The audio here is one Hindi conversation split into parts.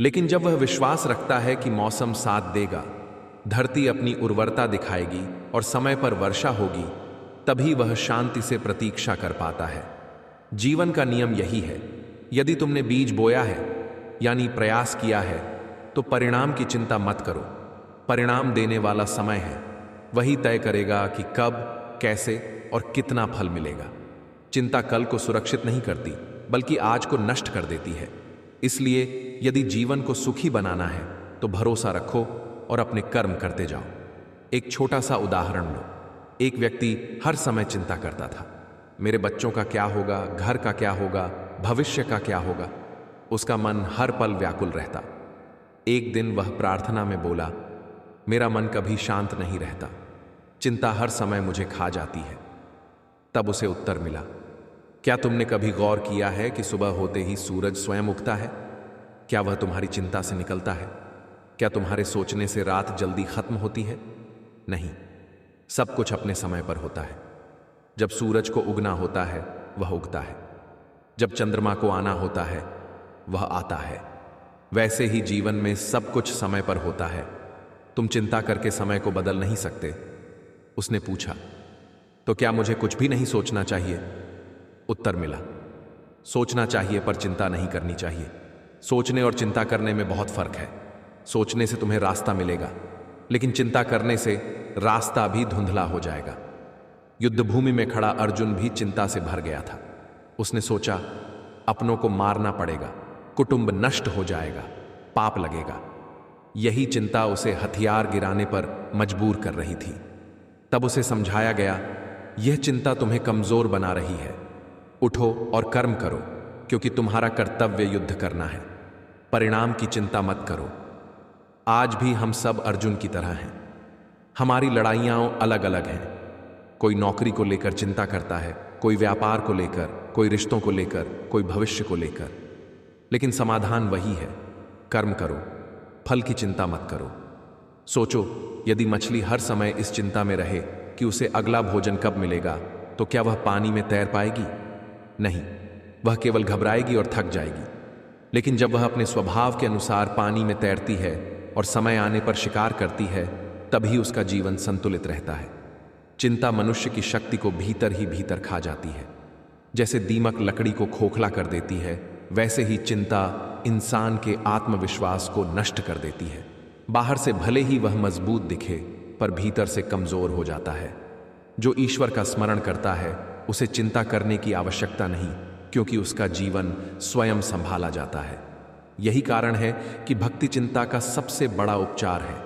लेकिन जब वह विश्वास रखता है कि मौसम साथ देगा, धरती अपनी उर्वरता दिखाएगी और समय पर वर्षा होगी, तभी वह शांति से प्रतीक्षा कर पाता है। जीवन का नियम यही है। यदि तुमने बीज बोया है, यानी प्रयास किया है, तो परिणाम की चिंता मत करो। परिणाम देने वाला समय है, वही तय करेगा कि कब, कैसे और कितना फल मिलेगा। चिंता कल को सुरक्षित नहीं करती, बल्कि आज को नष्ट कर देती है। इसलिए यदि जीवन को सुखी बनाना है, तो भरोसा रखो और अपने कर्म करते जाओ। एक छोटा सा उदाहरण लो। एक व्यक्ति हर समय चिंता करता था, मेरे बच्चों का क्या होगा, घर का क्या होगा, भविष्य का क्या होगा। उसका मन हर पल व्याकुल रहता। एक दिन वह प्रार्थना में बोला, मेरा मन कभी शांत नहीं रहता, चिंता हर समय मुझे खा जाती है। तब उसे उत्तर मिला, क्या तुमने कभी गौर किया है कि सुबह होते ही सूरज स्वयं उगता है? क्या वह तुम्हारी चिंता से निकलता है? क्या तुम्हारे सोचने से रात जल्दी खत्म होती है? नहीं, सब कुछ अपने समय पर होता है। जब सूरज को उगना होता है, वह उगता है। जब चंद्रमा को आना होता है, वह आता है। वैसे ही जीवन में सब कुछ समय पर होता है। तुम चिंता करके समय को बदल नहीं सकते। उसने पूछा, तो क्या मुझे कुछ भी नहीं सोचना चाहिए? उत्तर मिला, सोचना चाहिए पर चिंता नहीं करनी चाहिए। सोचने और चिंता करने में बहुत फर्क है। सोचने से तुम्हें रास्ता मिलेगा, लेकिन चिंता करने से रास्ता भी धुंधला हो जाएगा। युद्ध भूमि में खड़ा अर्जुन भी चिंता से भर गया था। उसने सोचा, अपनों को मारना पड़ेगा, कुटुंब नष्ट हो जाएगा, पाप लगेगा। यही चिंता उसे हथियार गिराने पर मजबूर कर रही थी। तब उसे समझाया गया, यह चिंता तुम्हें कमजोर बना रही है। उठो और कर्म करो, क्योंकि तुम्हारा कर्तव्य युद्ध करना है। परिणाम की चिंता मत करो। आज भी हम सब अर्जुन की तरह हैं। हमारी लड़ाइयां अलग अलग हैं। कोई नौकरी को लेकर चिंता करता है, कोई व्यापार को लेकर, कोई रिश्तों को लेकर, कोई भविष्य को लेकर। लेकिन समाधान वही है, कर्म करो, फल की चिंता मत करो। सोचो, यदि मछली हर समय इस चिंता में रहे कि उसे अगला भोजन कब मिलेगा, तो क्या वह पानी में तैर पाएगी? नहीं, वह केवल घबराएगी और थक जाएगी। लेकिन जब वह अपने स्वभाव के अनुसार पानी में तैरती है और समय आने पर शिकार करती है, तभी उसका जीवन संतुलित रहता है। चिंता मनुष्य की शक्ति को भीतर ही भीतर खा जाती है। जैसे दीमक लकड़ी को खोखला कर देती है, वैसे ही चिंता इंसान के आत्मविश्वास को नष्ट कर देती है। बाहर से भले ही वह मजबूत दिखे, पर भीतर से कमजोर हो जाता है। जो ईश्वर का स्मरण करता है, उसे चिंता करने की आवश्यकता नहीं, क्योंकि उसका जीवन स्वयं संभाला जाता है। यही कारण है कि भक्ति चिंता का सबसे बड़ा उपचार है।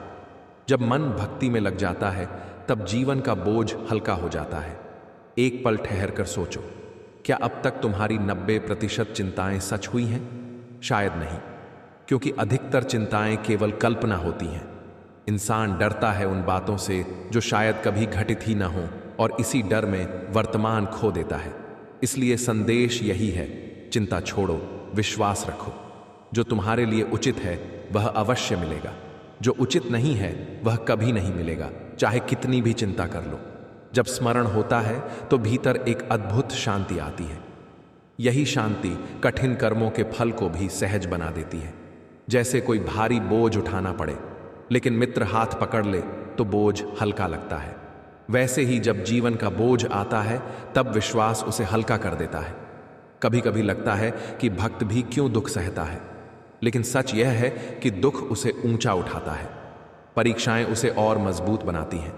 जब मन भक्ति में लग जाता है, तब जीवन का बोझ हल्का हो जाता है। एक पल ठहर कर सोचो, क्या अब तक तुम्हारी 90% चिंताएं सच हुई हैं? शायद नहीं, क्योंकि अधिकतर चिंताएं केवल कल्पना होती हैं। इंसान डरता है उन बातों से जो शायद कभी घटित ही ना हो, और इसी डर में वर्तमान खो देता है। इसलिए संदेश यही है, चिंता छोड़ो, विश्वास रखो। जो तुम्हारे लिए उचित है वह अवश्य मिलेगा, जो उचित नहीं है वह कभी नहीं मिलेगा, चाहे कितनी भी चिंता कर लो। जब स्मरण होता है तो भीतर एक अद्भुत शांति आती है। यही शांति कठिन कर्मों के फल को भी सहज बना देती है। जैसे कोई भारी बोझ उठाना पड़े, लेकिन मित्र हाथ पकड़ ले तो बोझ हल्का लगता है। वैसे ही जब जीवन का बोझ आता है, तब विश्वास उसे हल्का कर देता है। कभी कभी लगता है कि भक्त भी क्यों दुख सहता है, लेकिन सच यह है कि दुख उसे ऊंचा उठाता है। परीक्षाएं उसे और मजबूत बनाती हैं।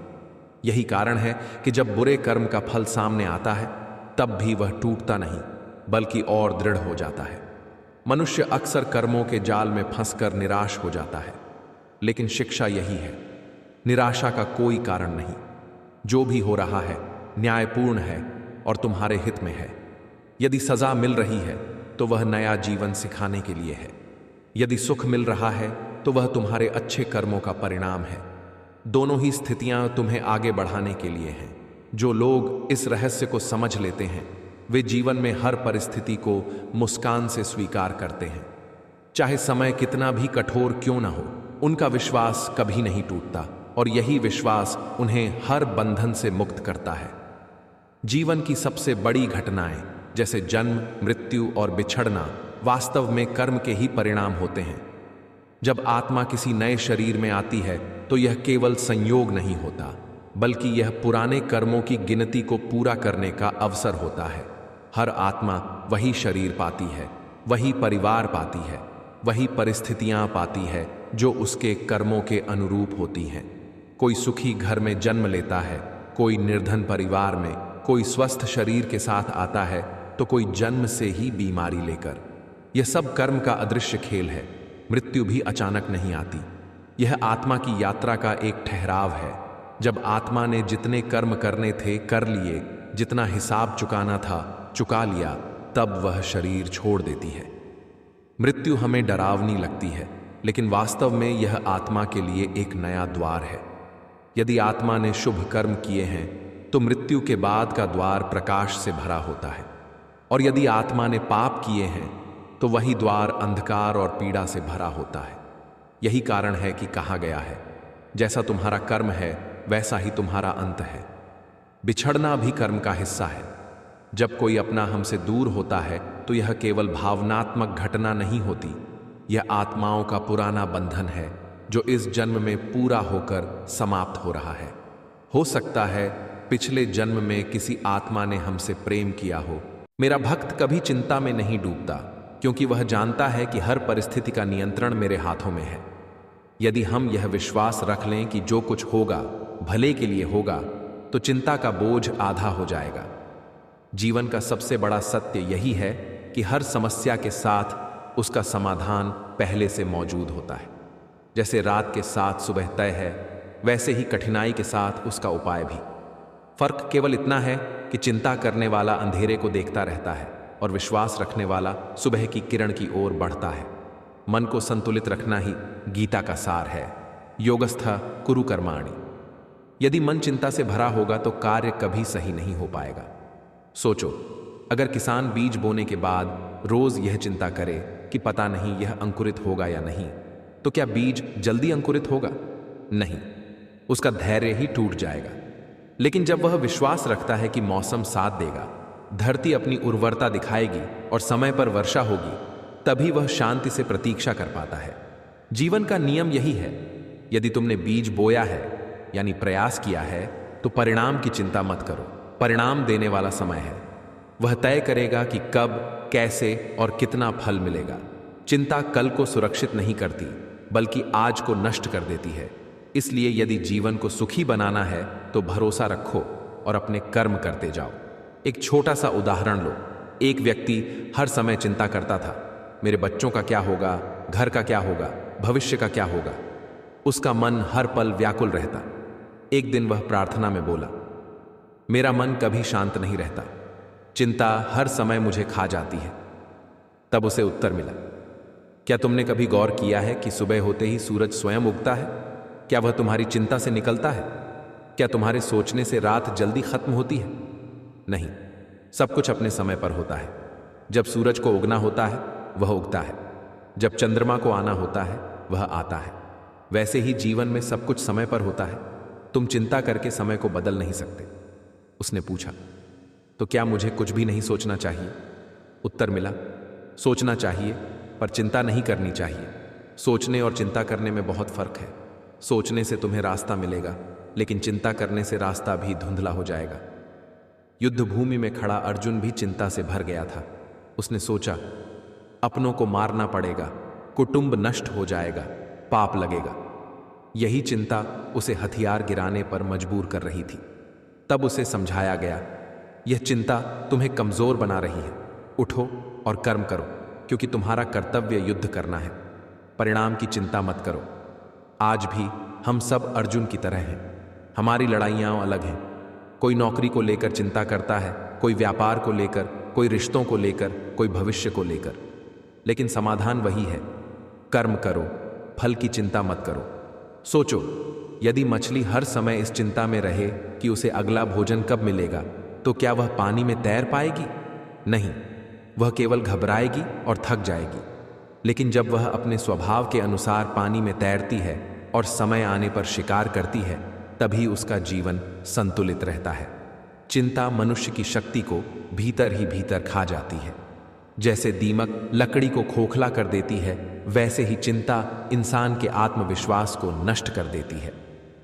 यही कारण है कि जब बुरे कर्म का फल सामने आता है, तब भी वह टूटता नहीं, बल्कि और दृढ़ हो जाता है। मनुष्य अक्सर कर्मों के जाल में फंसकर निराश हो जाता है, लेकिन शिक्षा यही है, निराशा का कोई कारण नहीं। जो भी हो रहा है न्यायपूर्ण है और तुम्हारे हित में है। यदि सजा मिल रही है तो वह नया जीवन सिखाने के लिए है। यदि सुख मिल रहा है तो वह तुम्हारे अच्छे कर्मों का परिणाम है। दोनों ही स्थितियां तुम्हें आगे बढ़ाने के लिए हैं। जो लोग इस रहस्य को समझ लेते हैं, वे जीवन में हर परिस्थिति को मुस्कान से स्वीकार करते हैं। चाहे समय कितना भी कठोर क्यों ना हो, उनका विश्वास कभी नहीं टूटता, और यही विश्वास उन्हें हर बंधन से मुक्त करता है। जीवन की सबसे बड़ी घटनाएं, जैसे जन्म, मृत्यु और बिछड़ना, वास्तव में कर्म के ही परिणाम होते हैं। जब आत्मा किसी नए शरीर में आती है तो यह केवल संयोग नहीं होता, बल्कि यह पुराने कर्मों की गिनती को पूरा करने का अवसर होता है। हर आत्मा वही शरीर पाती है, वही परिवार पाती है, वही परिस्थितियां पाती है जो उसके कर्मों के अनुरूप होती हैं। कोई सुखी घर में जन्म लेता है, कोई निर्धन परिवार में, कोई स्वस्थ शरीर के साथ आता है तो कोई जन्म से ही बीमारी लेकर। यह सब कर्म का अदृश्य खेल है। मृत्यु भी अचानक नहीं आती। यह आत्मा की यात्रा का एक ठहराव है। जब आत्मा ने जितने कर्म करने थे कर लिए, जितना हिसाब चुकाना था चुका लिया, तब वह शरीर छोड़ देती है। मृत्यु हमें डरावनी लगती है, लेकिन वास्तव में यह आत्मा के लिए एक नया द्वार है। यदि आत्मा ने शुभ कर्म किए हैं तो मृत्यु के बाद का द्वार प्रकाश से भरा होता है, और यदि आत्मा ने पाप किए हैं तो वही द्वार अंधकार और पीड़ा से भरा होता है। यही कारण है कि कहा गया है, जैसा तुम्हारा कर्म है वैसा ही तुम्हारा अंत है। बिछड़ना भी कर्म का हिस्सा है। जब कोई अपना हमसे दूर होता है तो यह केवल भावनात्मक घटना नहीं होती, यह आत्माओं का पुराना बंधन है जो इस जन्म में पूरा होकर समाप्त हो रहा है। हो सकता है पिछले जन्म में किसी आत्मा ने हमसे प्रेम किया हो। मेरा भक्त कभी चिंता में नहीं डूबता, क्योंकि वह जानता है कि हर परिस्थिति का नियंत्रण मेरे हाथों में है। यदि हम यह विश्वास रख लें कि जो कुछ होगा भले के लिए होगा, तो चिंता का बोझ आधा हो जाएगा। जीवन का सबसे बड़ा सत्य यही है कि हर समस्या के साथ उसका समाधान पहले से मौजूद होता है। जैसे रात के साथ सुबह तय है, वैसे ही कठिनाई के साथ उसका उपाय भी। फर्क केवल इतना है कि चिंता करने वाला अंधेरे को देखता रहता है और विश्वास रखने वाला सुबह की किरण की ओर बढ़ता है। मन को संतुलित रखना ही गीता का सार है। योगस्थ कुरु कर्माणि। यदि मन चिंता से भरा होगा तो कार्य कभी सही नहीं हो पाएगा। सोचो, अगर किसान बीज बोने के बाद रोज यह चिंता करे कि पता नहीं यह अंकुरित होगा या नहीं, तो क्या बीज जल्दी अंकुरित होगा? नहीं, उसका धैर्य ही टूट जाएगा। लेकिन जब वह विश्वास रखता है कि मौसम साथ देगा, धरती अपनी उर्वरता दिखाएगी और समय पर वर्षा होगी, तभी वह शांति से प्रतीक्षा कर पाता है। जीवन का नियम यही है। यदि तुमने बीज बोया है यानी प्रयास किया है, तो परिणाम की चिंता मत करो। परिणाम देने वाला समय है। वह तय करेगा कि कब, कैसे और कितना फल मिलेगा। चिंता कल को सुरक्षित नहीं करती, बल्कि आज को नष्ट कर देती है। इसलिए यदि जीवन को सुखी बनाना है तो भरोसा रखो और अपने कर्म करते जाओ। एक छोटा सा उदाहरण लो। एक व्यक्ति हर समय चिंता करता था, मेरे बच्चों का क्या होगा, घर का क्या होगा, भविष्य का क्या होगा। उसका मन हर पल व्याकुल रहता। एक दिन वह प्रार्थना में बोला, मेरा मन कभी शांत नहीं रहता, चिंता हर समय मुझे खा जाती है। तब उसे उत्तर मिला, क्या तुमने कभी गौर किया है कि सुबह होते ही सूरज स्वयं उगता है? क्या वह तुम्हारी चिंता से निकलता है? क्या तुम्हारे सोचने से रात जल्दी खत्म होती है? नहीं, सब कुछ अपने समय पर होता है। जब सूरज को उगना होता है वह उगता है, जब चंद्रमा को आना होता है वह आता है। वैसे ही जीवन में सब कुछ समय पर होता है। तुम चिंता करके समय को बदल नहीं सकते। उसने पूछा, तो क्या मुझे कुछ भी नहीं सोचना चाहिए? उत्तर मिला, सोचना चाहिए, पर चिंता नहीं करनी चाहिए। सोचने और चिंता करने में बहुत फर्क है। सोचने से तुम्हें रास्ता मिलेगा, लेकिन चिंता करने से रास्ता भी धुंधला हो जाएगा। युद्ध भूमि में खड़ा अर्जुन भी चिंता से भर गया था। उसने सोचा, अपनों को मारना पड़ेगा, कुटुंब नष्ट हो जाएगा, पाप लगेगा। यही चिंता उसे हथियार गिराने पर मजबूर कर रही थी। तब उसे समझाया गया, यह चिंता तुम्हें कमजोर बना रही है। उठो और कर्म करो, क्योंकि तुम्हारा कर्तव्य युद्ध करना है। परिणाम की चिंता मत करो। आज भी हम सब अर्जुन की तरह हैं। हमारी लड़ाइयाँ अलग हैं। कोई नौकरी को लेकर चिंता करता है, कोई व्यापार को लेकर, कोई रिश्तों को लेकर, कोई भविष्य को लेकर। लेकिन समाधान वही है, कर्म करो, फल की चिंता मत करो। सोचो, यदि मछली हर समय इस चिंता में रहे कि उसे अगला भोजन कब मिलेगा, तो क्या वह पानी में तैर पाएगी? नहीं, वह केवल घबराएगी और थक जाएगी। लेकिन जब वह अपने स्वभाव के अनुसार पानी में तैरती है और समय आने पर शिकार करती है, तभी उसका जीवन संतुलित रहता है। चिंता मनुष्य की शक्ति को भीतर ही भीतर खा जाती है। जैसे दीमक लकड़ी को खोखला कर देती है, वैसे ही चिंता इंसान के आत्मविश्वास को नष्ट कर देती है।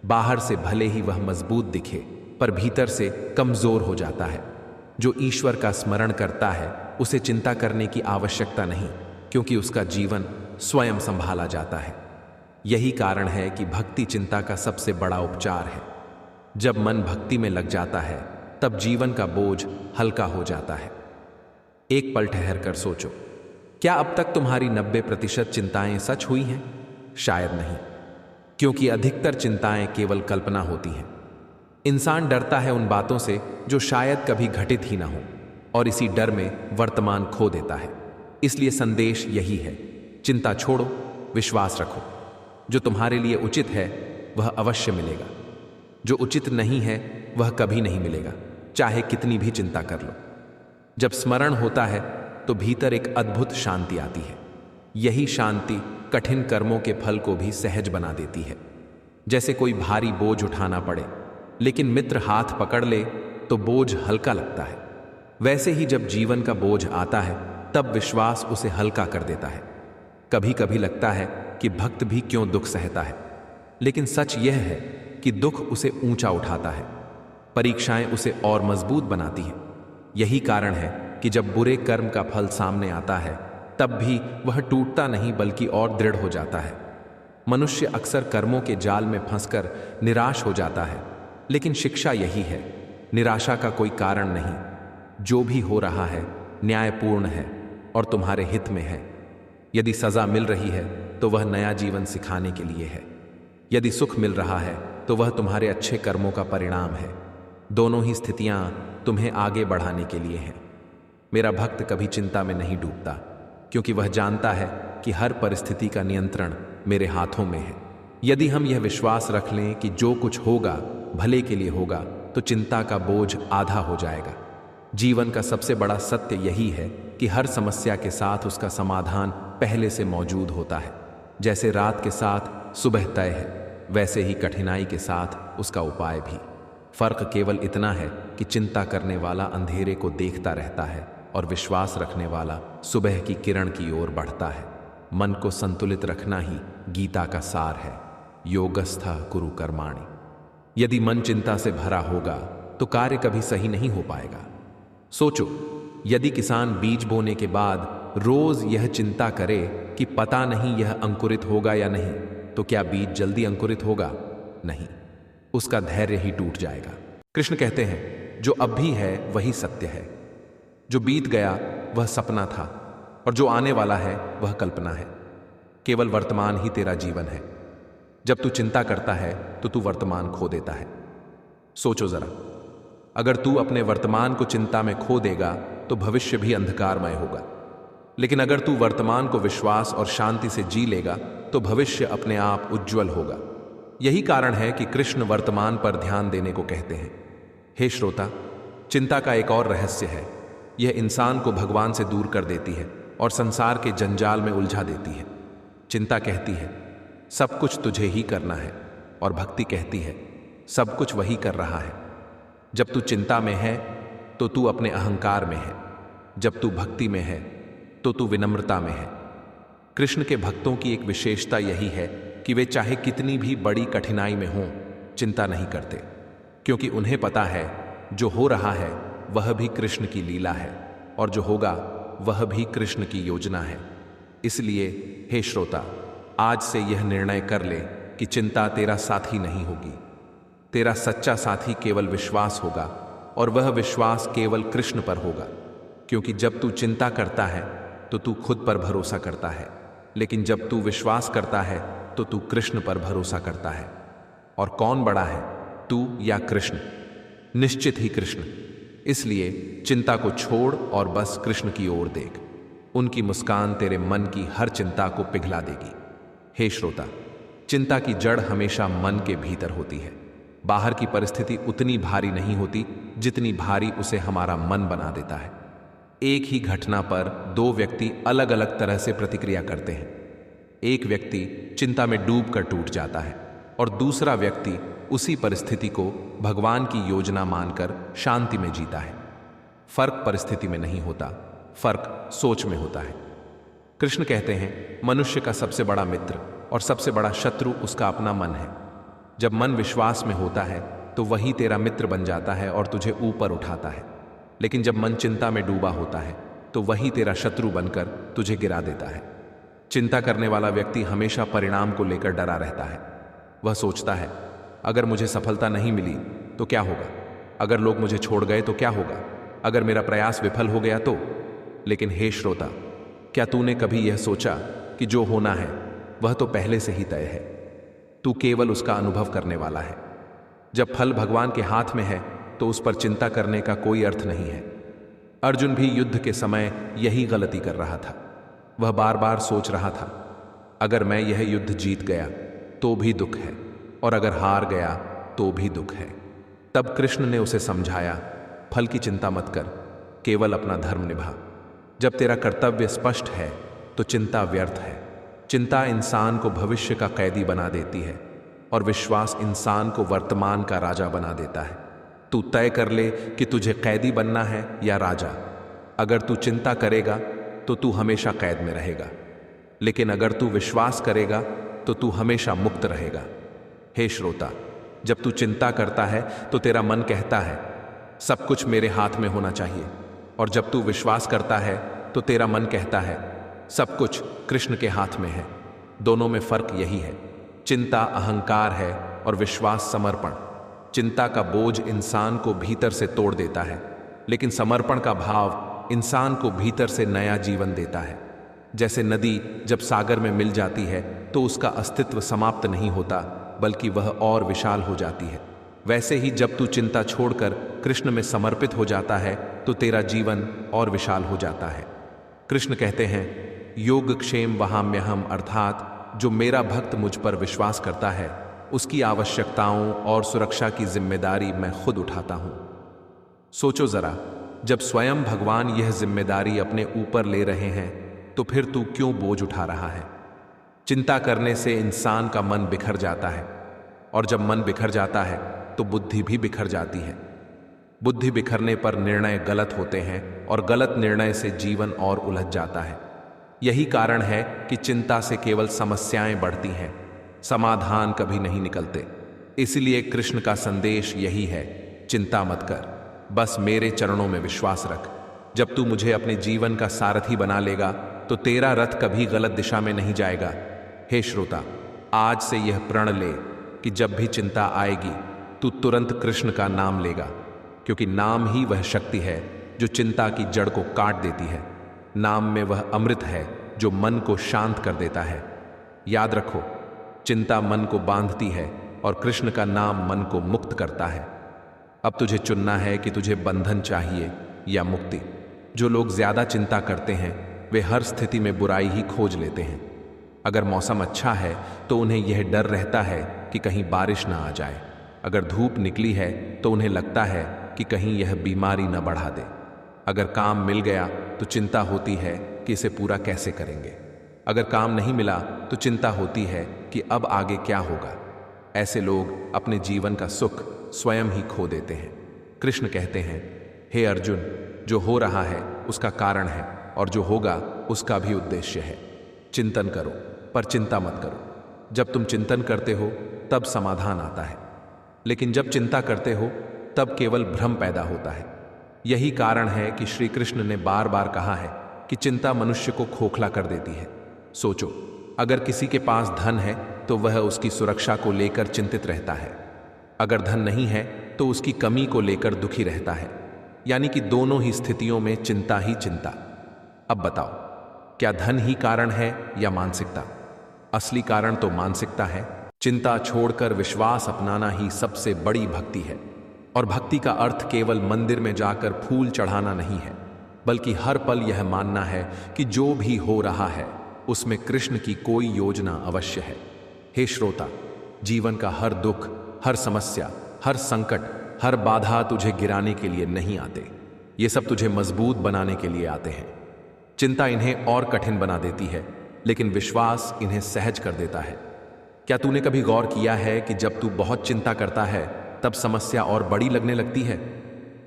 बाहर से भले ही वह मजबूत दिखे, पर भीतर से कमजोर हो जाता है। जो ईश्वर का स्मरण करता है उसे चिंता करने की आवश्यकता नहीं, क्योंकि उसका जीवन स्वयं संभाला जाता है। यही कारण है कि भक्ति चिंता का सबसे बड़ा उपचार है। जब मन भक्ति में लग जाता है तब जीवन का बोझ हल्का हो जाता है। एक पल ठहर कर सोचो, क्या अब तक तुम्हारी 90% चिंताएं सच हुई हैं? शायद नहीं, क्योंकि अधिकतर चिंताएं केवल कल्पना होती हैं। इंसान डरता है उन बातों से जो शायद कभी घटित ही ना हो, और इसी डर में वर्तमान खो देता है। इसलिए संदेश यही है, चिंता छोड़ो, विश्वास रखो। जो तुम्हारे लिए उचित है वह अवश्य मिलेगा, जो उचित नहीं है वह कभी नहीं मिलेगा, चाहे कितनी भी चिंता कर लो। जब स्मरण होता है तो भीतर एक अद्भुत शांति आती है। यही शांति कठिन कर्मों के फल को भी सहज बना देती है। जैसे कोई भारी बोझ उठाना पड़े, लेकिन मित्र हाथ पकड़ ले तो बोझ हल्का लगता है। वैसे ही जब जीवन का बोझ आता है तब विश्वास उसे हल्का कर देता है। कभी कभी लगता है कि भक्त भी क्यों दुख सहता है, लेकिन सच यह है कि दुख उसे ऊंचा उठाता है, परीक्षाएं उसे और मजबूत बनाती हैं। यही कारण है कि जब बुरे कर्म का फल सामने आता है तब भी वह टूटता नहीं बल्कि और दृढ़ हो जाता है। मनुष्य अक्सर कर्मों के जाल में फंसकर निराश हो जाता है, लेकिन शिक्षा यही है, निराशा का कोई कारण नहीं। जो भी हो रहा है न्यायपूर्ण है और तुम्हारे हित में है। यदि सजा मिल रही है तो वह नया जीवन सिखाने के लिए है। यदि सुख मिल रहा है तो वह तुम्हारे अच्छे कर्मों का परिणाम है। दोनों ही स्थितियां तुम्हें आगे बढ़ाने के लिए हैं। मेरा भक्त कभी चिंता में नहीं डूबता, क्योंकि वह जानता है कि हर परिस्थिति का नियंत्रण मेरे हाथों में है। यदि हम यह विश्वास रख लें कि जो कुछ होगा भले के लिए होगा, तो चिंता का बोझ आधा हो जाएगा। जीवन का सबसे बड़ा सत्य यही है कि हर समस्या के साथ उसका समाधान पहले से मौजूद होता है। जैसे रात के साथ सुबह तय है, वैसे ही कठिनाई के साथ उसका उपाय भी। फर्क केवल इतना है कि चिंता करने वाला अंधेरे को देखता रहता है और विश्वास रखने वाला सुबह की किरण की ओर बढ़ता है। मन को संतुलित रखना ही गीता का सार है, योगस्थः कुरु कर्माणि। यदि मन चिंता से भरा होगा तो कार्य कभी सही नहीं हो पाएगा। सोचो, यदि किसान बीज बोने के बाद रोज यह चिंता करे कि पता नहीं यह अंकुरित होगा या नहीं, तो क्या बीज जल्दी अंकुरित होगा? नहीं, उसका धैर्य ही टूट जाएगा। कृष्ण कहते हैं, जो अब भी है वही सत्य है। जो बीत गया वह सपना था, और जो आने वाला है वह कल्पना है। केवल वर्तमान ही तेरा जीवन है। जब तू चिंता करता है तो तू वर्तमान खो देता है। सोचो जरा, अगर तू अपने वर्तमान को चिंता में खो देगा तो भविष्य भी अंधकारमय होगा। लेकिन अगर तू वर्तमान को विश्वास और शांति से जी लेगा तो भविष्य अपने आप उज्जवल होगा। यही कारण है कि कृष्ण वर्तमान पर ध्यान देने को कहते हैं। हे श्रोता, चिंता का एक और रहस्य है। यह इंसान को भगवान से दूर कर देती है और संसार के जंजाल में उलझा देती है। चिंता कहती है सब कुछ तुझे ही करना है, और भक्ति कहती है सब कुछ वही कर रहा है। जब तू चिंता में है तो तू अपने अहंकार में है, जब तू भक्ति में है तो तू विनम्रता में है। कृष्ण के भक्तों की एक विशेषता यही है कि वे चाहे कितनी भी बड़ी कठिनाई में हों, चिंता नहीं करते, क्योंकि उन्हें पता है जो हो रहा है वह भी कृष्ण की लीला है, और जो होगा वह भी कृष्ण की योजना है। इसलिए हे श्रोता, आज से यह निर्णय कर ले कि चिंता तेरा साथी नहीं होगी। तेरा सच्चा साथी केवल विश्वास होगा, और वह विश्वास केवल कृष्ण पर होगा। क्योंकि जब तू चिंता करता है तो तू खुद पर भरोसा करता है, लेकिन जब तू विश्वास करता है तो तू कृष्ण पर भरोसा करता है। और कौन बड़ा है, तू या कृष्ण? निश्चित ही कृष्ण। इसलिए चिंता को छोड़ और बस कृष्ण की ओर देख। उनकी मुस्कान तेरे मन की हर चिंता को पिघला देगी। हे श्रोता, चिंता की जड़ हमेशा मन के भीतर होती है। बाहर की परिस्थिति उतनी भारी नहीं होती जितनी भारी उसे हमारा मन बना देता है। एक ही घटना पर दो व्यक्ति अलग अलग तरह से प्रतिक्रिया करते हैं। एक व्यक्ति चिंता में डूबकर टूट जाता है, और दूसरा व्यक्ति उसी परिस्थिति को भगवान की योजना मानकर शांति में जीता है। फर्क परिस्थिति में नहीं होता, फर्क सोच में होता है। कृष्ण कहते हैं, मनुष्य का सबसे बड़ा मित्र और सबसे बड़ा शत्रु उसका अपना मन है। जब मन विश्वास में होता है तो वही तेरा मित्र बन जाता है और तुझे ऊपर उठाता है, लेकिन जब मन चिंता में डूबा होता है तो वही तेरा शत्रु बनकर तुझे गिरा देता है। चिंता करने वाला व्यक्ति हमेशा परिणाम को लेकर डरा रहता है। वह सोचता है, अगर मुझे सफलता नहीं मिली तो क्या होगा, अगर लोग मुझे छोड़ गए तो क्या होगा, अगर मेरा प्रयास विफल हो गया तो। लेकिन हे श्रोता, क्या तूने कभी यह सोचा कि जो होना है वह तो पहले से ही तय है, तू केवल उसका अनुभव करने वाला है। जब फल भगवान के हाथ में है तो उस पर चिंता करने का कोई अर्थ नहीं है। अर्जुन भी युद्ध के समय यही गलती कर रहा था। वह बार बार सोच रहा था, अगर मैं यह युद्ध जीत गया तो भी दुख है, और अगर हार गया तो भी दुख है। तब कृष्ण ने उसे समझाया, फल की चिंता मत कर, केवल अपना धर्म निभा। जब तेरा कर्तव्य स्पष्ट है तो चिंता व्यर्थ है। चिंता इंसान को भविष्य का कैदी बना देती है और विश्वास इंसान को वर्तमान का राजा बना देता है। तू तय कर ले कि तुझे कैदी बनना है या राजा। अगर तू चिंता करेगा तो तू हमेशा कैद में रहेगा, लेकिन अगर तू विश्वास करेगा तो तू हमेशा मुक्त रहेगा। हे श्रोता, जब तू चिंता करता है तो तेरा मन कहता है सब कुछ मेरे हाथ में होना चाहिए, और जब तू विश्वास करता है तो तेरा मन कहता है सब कुछ कृष्ण के हाथ में है। दोनों में फर्क यही है, चिंता अहंकार है और विश्वास समर्पण। चिंता का बोझ इंसान को भीतर से तोड़ देता है, लेकिन समर्पण का भाव इंसान को भीतर से नया जीवन देता है। जैसे नदी जब सागर में मिल जाती है तो उसका अस्तित्व समाप्त नहीं होता, बल्कि वह और विशाल हो जाती है। वैसे ही जब तू चिंता छोड़कर कृष्ण में समर्पित हो जाता है तो तेरा जीवन और विशाल हो जाता है। कृष्ण कहते हैं, योगक्षेम वहाम्यहम, अर्थात जो मेरा भक्त मुझ पर विश्वास करता है उसकी आवश्यकताओं और सुरक्षा की जिम्मेदारी मैं खुद उठाता हूं। सोचो जरा, जब स्वयं भगवान यह जिम्मेदारी अपने ऊपर ले रहे हैं तो फिर तू क्यों बोझ उठा रहा है। चिंता करने से इंसान का मन बिखर जाता है, और जब मन बिखर जाता है तो बुद्धि भी बिखर जाती है। बुद्धि बिखरने पर निर्णय गलत होते हैं, और गलत निर्णय से जीवन और उलझ जाता है। यही कारण है कि चिंता से केवल समस्याएं बढ़ती हैं, समाधान कभी नहीं निकलते। इसलिए कृष्ण का संदेश यही है, चिंता मत कर, बस मेरे चरणों में विश्वास रख। जब तू मुझे अपने जीवन का सारथी बना लेगा तो तेरा रथ कभी गलत दिशा में नहीं जाएगा। हे श्रोता, आज से यह प्रण ले कि जब भी चिंता आएगी तू तुरंत कृष्ण का नाम लेगा, क्योंकि नाम ही वह शक्ति है जो चिंता की जड़ को काट देती है। नाम में वह अमृत है जो मन को शांत कर देता है। याद रखो, चिंता मन को बांधती है और कृष्ण का नाम मन को मुक्त करता है। अब तुझे चुनना है कि तुझे बंधन चाहिए या मुक्ति। जो लोग ज्यादा चिंता करते हैं वे हर स्थिति में बुराई ही खोज लेते हैं। अगर मौसम अच्छा है तो उन्हें यह डर रहता है कि कहीं बारिश ना आ जाए। अगर धूप निकली है तो उन्हें लगता है कि कहीं यह बीमारी न बढ़ा दे। अगर काम मिल गया तो चिंता होती है कि इसे पूरा कैसे करेंगे। अगर काम नहीं मिला तो चिंता होती है कि अब आगे क्या होगा। ऐसे लोग अपने जीवन का सुख स्वयं ही खो देते हैं। कृष्ण कहते हैं, हे अर्जुन, जो हो रहा है उसका कारण है, और जो होगा उसका भी उद्देश्य है। चिंतन करो पर चिंता मत करो। जब तुम चिंतन करते हो तब समाधान आता है, लेकिन जब चिंता करते हो तब केवल भ्रम पैदा होता है। यही कारण है कि श्री कृष्ण ने बार बार कहा है कि चिंता मनुष्य को खोखला कर देती है। सोचो, अगर किसी के पास धन है तो वह उसकी सुरक्षा को लेकर चिंतित रहता है। अगर धन नहीं है तो उसकी कमी को लेकर दुखी रहता है। यानी कि दोनों ही स्थितियों में चिंता ही चिंता। अब बताओ, क्या धन ही कारण है या मानसिकता? असली कारण तो मानसिकता है। चिंता छोड़कर विश्वास अपनाना ही सबसे बड़ी भक्ति है। और भक्ति का अर्थ केवल मंदिर में जाकर फूल चढ़ाना नहीं है, बल्कि हर पल यह मानना है कि जो भी हो रहा है उसमें कृष्ण की कोई योजना अवश्य है। हे श्रोता, जीवन का हर दुख, हर समस्या, हर संकट, हर बाधा तुझे गिराने के लिए नहीं आते। ये सब तुझे मजबूत बनाने के लिए आते हैं। चिंता इन्हें और कठिन बना देती है, लेकिन विश्वास इन्हें सहज कर देता है। क्या तूने कभी गौर किया है कि जब तू बहुत चिंता करता है तब समस्या और बड़ी लगने लगती है,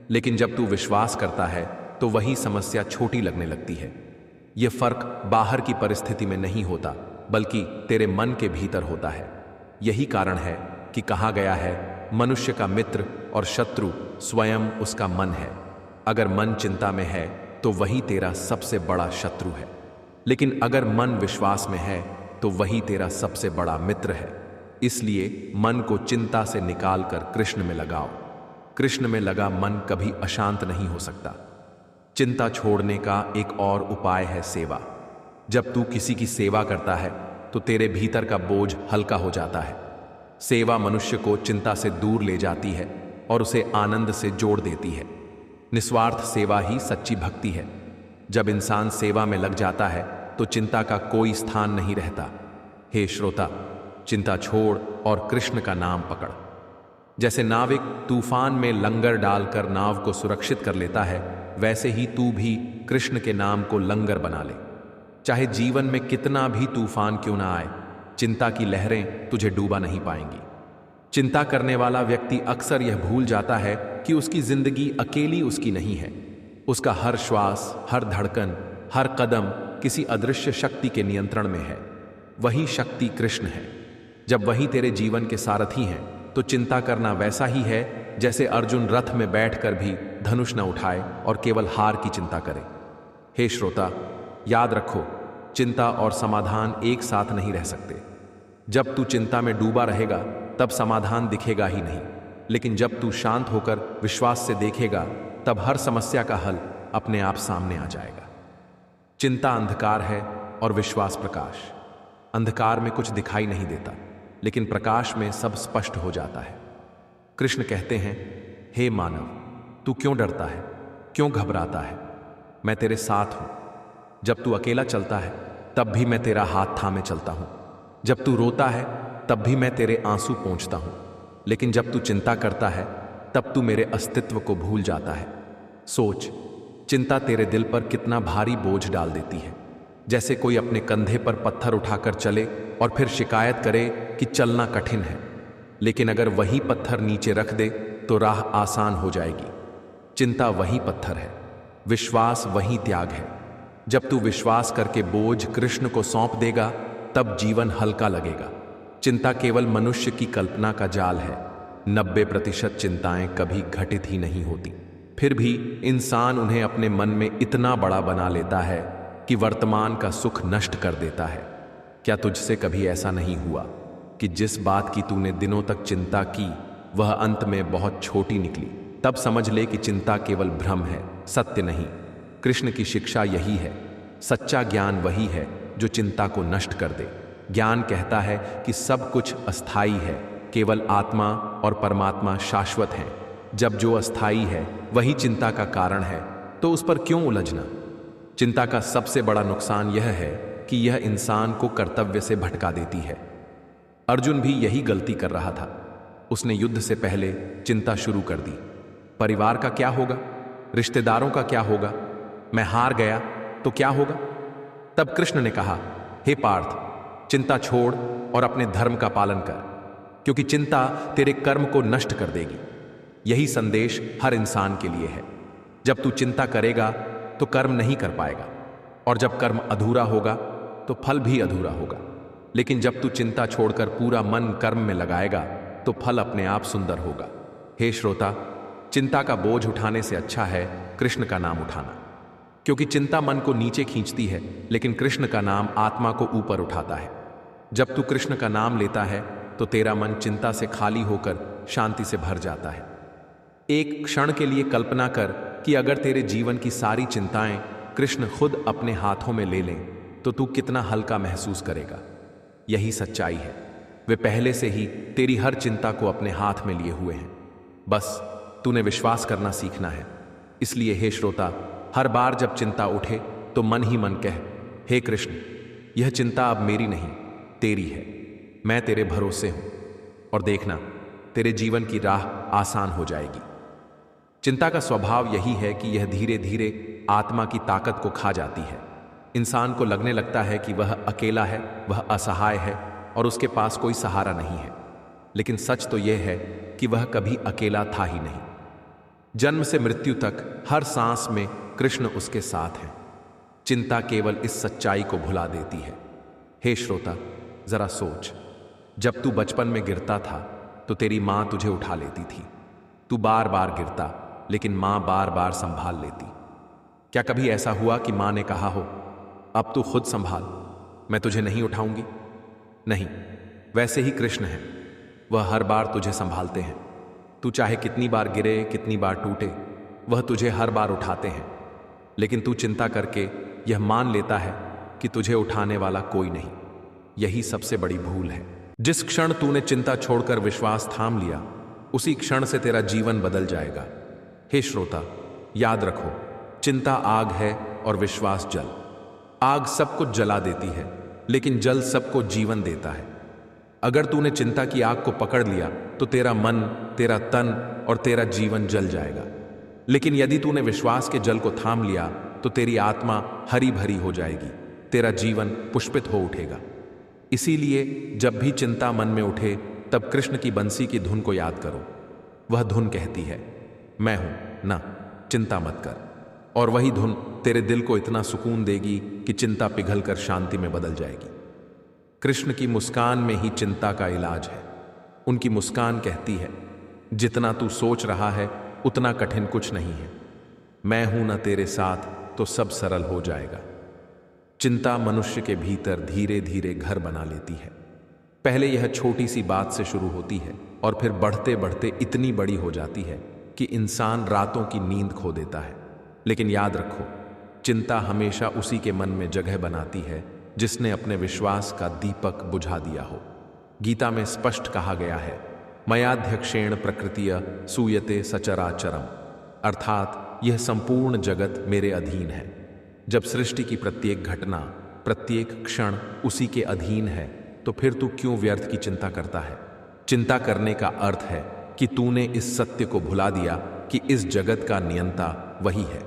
लेकिन जब तू विश्वास करता है तो वही समस्या छोटी लगने लगती है। यह फर्क बाहर की परिस्थिति में नहीं होता, बल्कि तेरे मन के भीतर होता है। यही कारण है कि कहा गया है, मनुष्य का मित्र और शत्रु स्वयं उसका मन है। अगर मन चिंता में है तो वही तेरा सबसे बड़ा शत्रु है, लेकिन अगर मन विश्वास में है तो वही तेरा सबसे बड़ा मित्र है। इसलिए मन को चिंता से निकालकर कृष्ण में लगाओ। कृष्ण में लगा मन कभी अशांत नहीं हो सकता। चिंता छोड़ने का एक और उपाय है सेवा। जब तू किसी की सेवा करता है तो तेरे भीतर का बोझ हल्का हो जाता है। सेवा मनुष्य को चिंता से दूर ले जाती है और उसे आनंद से जोड़ देती है। निस्वार्थ सेवा ही सच्ची भक्ति है। जब इंसान सेवा में लग जाता है तो चिंता का कोई स्थान नहीं रहता। हे श्रोता, चिंता छोड़ और कृष्ण का नाम पकड़। जैसे नाविक तूफान में लंगर डालकर नाव को सुरक्षित कर लेता है, वैसे ही तू भी कृष्ण के नाम को लंगर बना ले। चाहे जीवन में कितना भी तूफान क्यों ना आए, चिंता की लहरें तुझे डूबा नहीं पाएंगी। चिंता करने वाला व्यक्ति अक्सर यह भूल जाता है कि उसकी जिंदगी अकेली उसकी नहीं है। उसका हर श्वास, हर धड़कन, हर कदम किसी अदृश्य शक्ति के नियंत्रण में है। वही शक्ति कृष्ण है। जब वही तेरे जीवन के सारथी हैं, तो चिंता करना वैसा ही है जैसे अर्जुन रथ में बैठकर भी धनुष न उठाए और केवल हार की चिंता करे। हे श्रोता, याद रखो, चिंता और समाधान एक साथ नहीं रह सकते। जब तू चिंता में डूबा रहेगा तब समाधान दिखेगा ही नहीं, लेकिन जब तू शांत होकर विश्वास से देखेगा तब हर समस्या का हल अपने आप सामने आ जाएगा। चिंता अंधकार है और विश्वास प्रकाश। अंधकार में कुछ दिखाई नहीं देता, लेकिन प्रकाश में सब स्पष्ट हो जाता है। कृष्ण कहते हैं, हे मानव, तू क्यों डरता है, क्यों घबराता है? मैं तेरे साथ हूं। जब तू अकेला चलता है तब भी मैं तेरा हाथ थामे चलता हूं। जब तू रोता है तब भी मैं तेरे आंसू पोंछता हूं। लेकिन जब तू चिंता करता है तब तू मेरे अस्तित्व को भूल जाता है। सोच, चिंता तेरे दिल पर कितना भारी बोझ डाल देती है। जैसे कोई अपने कंधे पर पत्थर उठाकर चले और फिर शिकायत करे कि चलना कठिन है, लेकिन अगर वही पत्थर नीचे रख दे तो राह आसान हो जाएगी। चिंता वही पत्थर है, विश्वास वही त्याग है। जब तू विश्वास करके बोझ कृष्ण को सौंप देगा तब जीवन हल्का लगेगा। चिंता केवल मनुष्य की कल्पना का जाल है। 90% चिंताएं कभी घटित ही नहीं होती, फिर भी इंसान उन्हें अपने मन में इतना बड़ा बना लेता है कि वर्तमान का सुख नष्ट कर देता है। क्या तुझसे कभी ऐसा नहीं हुआ कि जिस बात की तूने दिनों तक चिंता की वह अंत में बहुत छोटी निकली? तब समझ ले कि चिंता केवल भ्रम है, सत्य नहीं। कृष्ण की शिक्षा यही है। सच्चा ज्ञान वही है जो चिंता को नष्ट कर दे। ज्ञान कहता है कि सब कुछ अस्थाई है, केवल आत्मा और परमात्मा शाश्वत हैं। जब जो अस्थाई है वही चिंता का कारण है, तो उस पर क्यों उलझना? चिंता का सबसे बड़ा नुकसान यह है कि यह इंसान को कर्तव्य से भटका देती है। अर्जुन भी यही गलती कर रहा था। उसने युद्ध से पहले चिंता शुरू कर दी। परिवार का क्या होगा? रिश्तेदारों का क्या होगा? मैं हार गया तो क्या होगा? तब कृष्ण ने कहा, हे पार्थ, चिंता छोड़ और अपने धर्म का पालन कर, क्योंकि चिंता तेरे कर्म को नष्ट कर देगी। यही संदेश हर इंसान के लिए है। जब तू चिंता करेगा तो कर्म नहीं कर पाएगा, और जब कर्म अधूरा होगा तो फल भी अधूरा होगा। लेकिन जब तू चिंता छोड़कर पूरा मन कर्म में लगाएगा तो फल अपने आप सुंदर होगा। हे श्रोता, चिंता का बोझ उठाने से अच्छा है कृष्ण का नाम उठाना, क्योंकि चिंता मन को नीचे खींचती है, लेकिन कृष्ण का नाम आत्मा को ऊपर उठाता है। जब तू कृष्ण का नाम लेता है तो तेरा मन चिंता से खाली होकर शांति से भर जाता है। एक क्षण के लिए कल्पना कर कि अगर तेरे जीवन की सारी चिंताएं कृष्ण खुद अपने हाथों में ले लें तो तू कितना हल्का महसूस करेगा। यही सच्चाई है। वे पहले से ही तेरी हर चिंता को अपने हाथ में लिए हुए हैं। बस तूने विश्वास करना सीखना है। इसलिए हे श्रोता, हर बार जब चिंता उठे तो मन ही मन कह, हे कृष्ण, यह चिंता अब मेरी नहीं, तेरी है। मैं तेरे भरोसे हूं, और देखना, तेरे जीवन की राह आसान हो जाएगी। चिंता का स्वभाव यही है कि यह धीरे धीरे आत्मा की ताकत को खा जाती है। इंसान को लगने लगता है कि वह अकेला है, वह असहाय है और उसके पास कोई सहारा नहीं है। लेकिन सच तो यह है कि वह कभी अकेला था ही नहीं। जन्म से मृत्यु तक हर सांस में कृष्ण उसके साथ हैं। चिंता केवल इस सच्चाई को भुला देती है। हे श्रोता, जरा सोच, जब तू बचपन में गिरता था तो तेरी माँ तुझे उठा लेती थी। तू बार बार गिरता, लेकिन माँ बार बार संभाल लेती। क्या कभी ऐसा हुआ कि माँ ने कहा हो, अब तू खुद संभाल, मैं तुझे नहीं उठाऊंगी? नहीं। वैसे ही कृष्ण है, वह हर बार तुझे संभालते हैं। तू चाहे कितनी बार गिरे, कितनी बार टूटे, वह तुझे हर बार उठाते हैं। लेकिन तू चिंता करके यह मान लेता है कि तुझे उठाने वाला कोई नहीं। यही सबसे बड़ी भूल है। जिस क्षण तूने चिंता छोड़कर विश्वास थाम लिया, उसी क्षण से तेरा जीवन बदल जाएगा। हे श्रोता, याद रखो, चिंता आग है और विश्वास जल। आग सब कुछ जला देती है, लेकिन जल सबको जीवन देता है। अगर तूने चिंता की आग को पकड़ लिया तो तेरा मन, तेरा तन और तेरा जीवन जल जाएगा। लेकिन यदि तूने विश्वास के जल को थाम लिया तो तेरी आत्मा हरी भरी हो जाएगी, तेरा जीवन पुष्पित हो उठेगा। इसीलिए जब भी चिंता मन में उठे, तब कृष्ण की बंसी की धुन को याद करो। वह धुन कहती है, मैं हूं ना, चिंता मत कर। और वही धुन तेरे दिल को इतना सुकून देगी कि चिंता पिघलकर शांति में बदल जाएगी। कृष्ण की मुस्कान में ही चिंता का इलाज है। उनकी मुस्कान कहती है, जितना तू सोच रहा है उतना कठिन कुछ नहीं है। मैं हूं ना तेरे साथ तो सब सरल हो जाएगा। चिंता मनुष्य के भीतर धीरे धीरे घर बना लेती है। पहले यह छोटी सी बात से शुरू होती है और फिर बढ़ते बढ़ते इतनी बड़ी हो जाती है कि इंसान रातों की नींद खो देता है। लेकिन याद रखो, चिंता हमेशा उसी के मन में जगह बनाती है जिसने अपने विश्वास का दीपक बुझा दिया हो। गीता में स्पष्ट कहा गया है, मयाध्यक्षेण प्रकृतिय सूयते सचराचरम, अर्थात यह संपूर्ण जगत मेरे अधीन है। जब सृष्टि की प्रत्येक घटना, प्रत्येक क्षण उसी के अधीन है, तो फिर तू क्यों व्यर्थ की चिंता करता है? चिंता करने का अर्थ है कि तूने इस सत्य को भुला दिया कि इस जगत का नियंता वही है।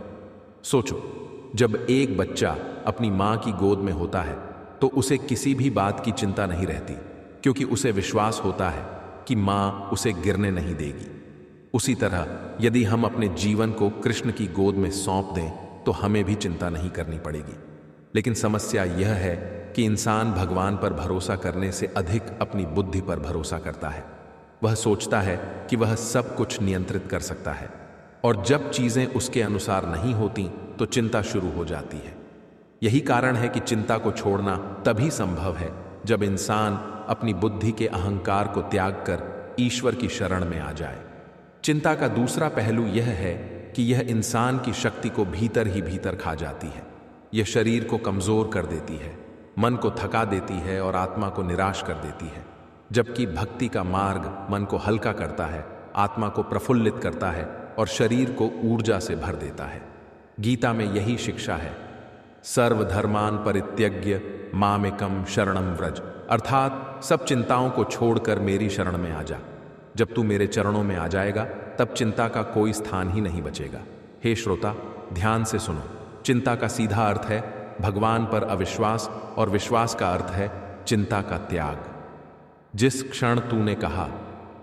सोचो, जब एक बच्चा अपनी माँ की गोद में होता है तो उसे किसी भी बात की चिंता नहीं रहती, क्योंकि उसे विश्वास होता है कि माँ उसे गिरने नहीं देगी। उसी तरह यदि हम अपने जीवन को कृष्ण की गोद में सौंप दें तो हमें भी चिंता नहीं करनी पड़ेगी। लेकिन समस्या यह है कि इंसान भगवान पर भरोसा करने से अधिक अपनी बुद्धि पर भरोसा करता है। वह सोचता है कि वह सब कुछ नियंत्रित कर सकता है, और जब चीजें उसके अनुसार नहीं होती तो चिंता शुरू हो जाती है। यही कारण है कि चिंता को छोड़ना तभी संभव है जब इंसान अपनी बुद्धि के अहंकार को त्याग कर ईश्वर की शरण में आ जाए। चिंता का दूसरा पहलू यह है कि यह इंसान की शक्ति को भीतर ही भीतर खा जाती है। यह शरीर को कमजोर कर देती है, मन को थका देती है और आत्मा को निराश कर देती है। जबकि भक्ति का मार्ग मन को हल्का करता है, आत्मा को प्रफुल्लित करता है और शरीर को ऊर्जा से भर देता है। गीता में यही शिक्षा है, सर्वधर्मान परित्यज्य मामेकम शरणम व्रज, अर्थात सब चिंताओं को छोड़कर मेरी शरण में आ जा। जब तू मेरे चरणों में आ जाएगा तब चिंता का कोई स्थान ही नहीं बचेगा। हे श्रोता, ध्यान से सुनो। चिंता का सीधा अर्थ है भगवान पर अविश्वास, और विश्वास का अर्थ है चिंता का त्याग। जिस क्षण तूने कहा,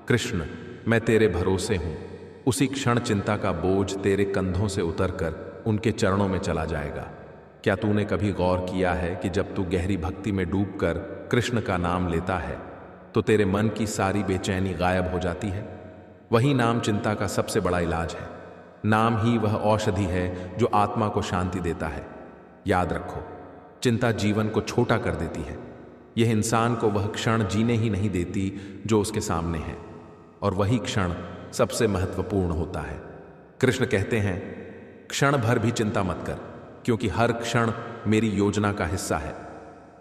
कृष्ण मैं तेरे भरोसे हूं, उसी क्षण चिंता का बोझ तेरे कंधों से उतरकर उनके चरणों में चला जाएगा। क्या तूने कभी गौर किया है कि जब तू गहरी भक्ति में डूबकर कृष्ण का नाम लेता है तो तेरे मन की सारी बेचैनी गायब हो जाती है? वही नाम चिंता का सबसे बड़ा इलाज है। नाम ही वह औषधि है जो आत्मा को शांति देता है। याद रखो, चिंता जीवन को छोटा कर देती है। यह इंसान को वह क्षण जीने ही नहीं देती जो उसके सामने है, और वही क्षण सबसे महत्वपूर्ण होता है। कृष्ण कहते हैं, क्षण भर भी चिंता मत कर, क्योंकि हर क्षण मेरी योजना का हिस्सा है।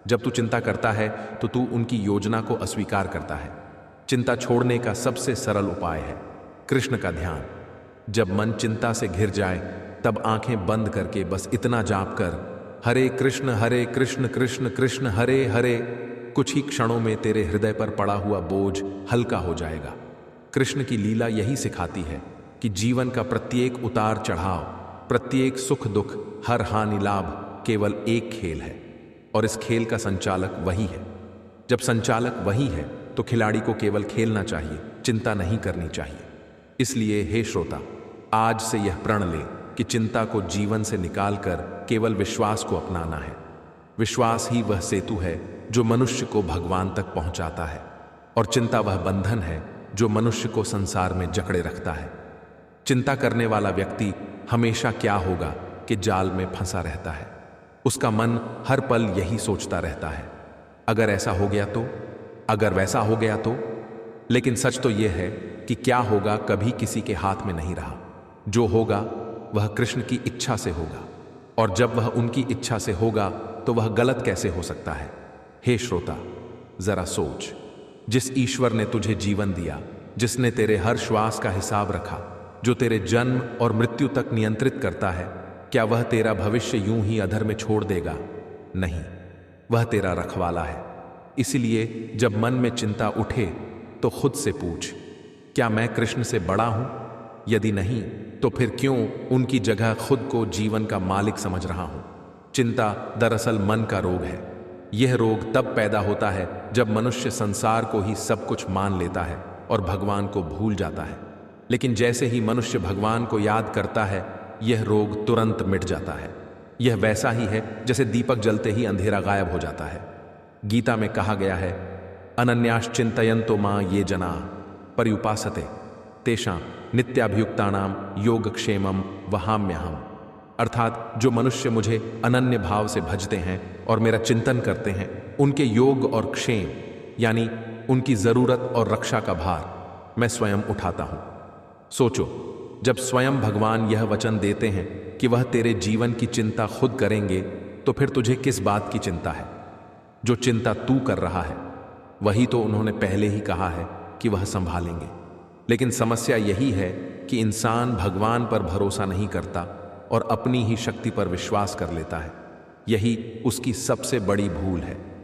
जब तू चिंता करता है तो तू उनकी योजना को अस्वीकार करता है। चिंता छोड़ने का सबसे सरल उपाय है कृष्ण का ध्यान। जब मन चिंता से घिर जाए तब आंखें बंद करके बस इतना जाप कर, हरे कृष्ण कृष्ण कृष्ण हरे हरे। कुछ ही क्षणों में तेरे हृदय पर पड़ा हुआ बोझ हल्का हो जाएगा। कृष्ण की लीला यही सिखाती है कि जीवन का प्रत्येक उतार चढ़ाव, प्रत्येक सुख दुख, हर हानि लाभ केवल एक खेल है, और इस खेल का संचालक वही है। जब संचालक वही है तो खिलाड़ी को केवल खेलना चाहिए, चिंता नहीं करनी चाहिए। इसलिए हे श्रोता, आज से यह प्रण ले कि चिंता को जीवन से निकालकर केवल विश्वास को अपनाना है। विश्वास ही वह सेतु है जो मनुष्य को भगवान तक पहुंचाता है, और चिंता वह बंधन है जो मनुष्य को संसार में जकड़े रखता है। चिंता करने वाला व्यक्ति हमेशा क्या होगा कि जाल में फंसा रहता है। उसका मन हर पल यही सोचता रहता है, अगर ऐसा हो गया तो, अगर वैसा हो गया तो। लेकिन सच तो यह है कि क्या होगा कभी किसी के हाथ में नहीं रहा। जो होगा वह कृष्ण की इच्छा से होगा, और जब वह उनकी इच्छा से होगा तो वह गलत कैसे हो सकता है। हे श्रोता, जरा सोच, जिस ईश्वर ने तुझे जीवन दिया, जिसने तेरे हर श्वास का हिसाब रखा, जो तेरे जन्म और मृत्यु तक नियंत्रित करता है, क्या वह तेरा भविष्य यूं ही अधर में छोड़ देगा? नहीं, वह तेरा रखवाला है। इसलिए जब मन में चिंता उठे तो खुद से पूछ, क्या मैं कृष्ण से बड़ा हूं? यदि नहीं, तो फिर क्यों उनकी जगह खुद को जीवन का मालिक समझ रहा हूं? चिंता दरअसल मन का रोग है। यह रोग तब पैदा होता है जब मनुष्य संसार को ही सब कुछ मान लेता है और भगवान को भूल जाता है। लेकिन जैसे ही मनुष्य भगवान को याद करता है, यह रोग तुरंत मिट जाता है। यह वैसा ही है जैसे दीपक जलते ही अंधेरा गायब हो जाता है। गीता में कहा गया है, अनन्याश्चिन्तयन्तो मां ये जना पर्युपासते तेषां नित्याभियुक्तानां योगक्षेमं वहाम्यहम्। अर्थात जो मनुष्य मुझे अनन्य भाव से भजते हैं और मेरा चिंतन करते हैं, उनके योग और क्षेम यानी उनकी जरूरत और रक्षा का भार मैं स्वयं उठाता हूं। सोचो, जब स्वयं भगवान यह वचन देते हैं कि वह तेरे जीवन की चिंता खुद करेंगे, तो फिर तुझे किस बात की चिंता है? जो चिंता तू कर रहा है वही तो उन्होंने पहले ही कहा है कि वह संभालेंगे। लेकिन समस्या यही है कि इंसान भगवान पर भरोसा नहीं करता और अपनी ही शक्ति पर विश्वास कर लेता है। यही उसकी सबसे बड़ी भूल है।